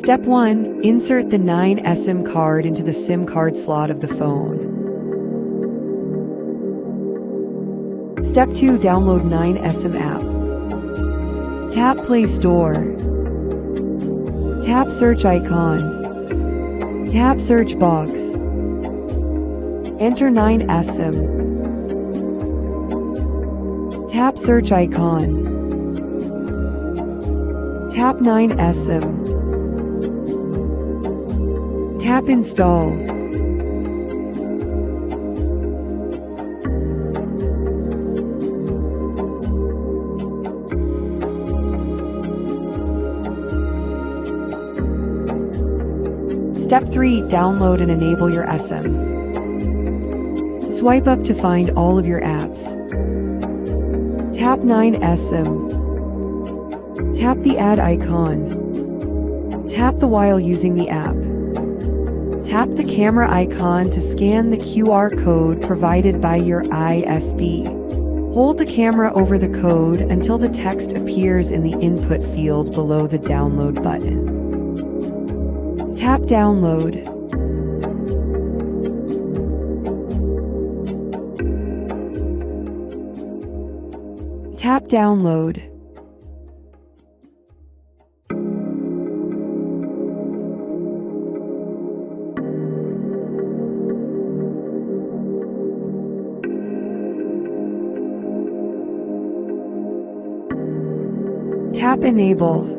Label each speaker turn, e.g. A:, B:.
A: Step 1. Insert the 9SIM card into the SIM card slot of the phone. Step 2. Download 9SIM app. Tap Play Store. Tap Search icon. Tap Search box. Enter 9SIM. Tap Search icon. Tap 9SIM. Tap Install. Step 3. Download and enable your SIM. Swipe up to find all of your apps. Tap 9SIM. Tap the add icon. Tap the while using the app. Tap the camera icon to scan the QR code provided by your ISP. Hold the camera over the code until the text appears in the input field below the download button. Tap Download. Tap Download. Tap Enable.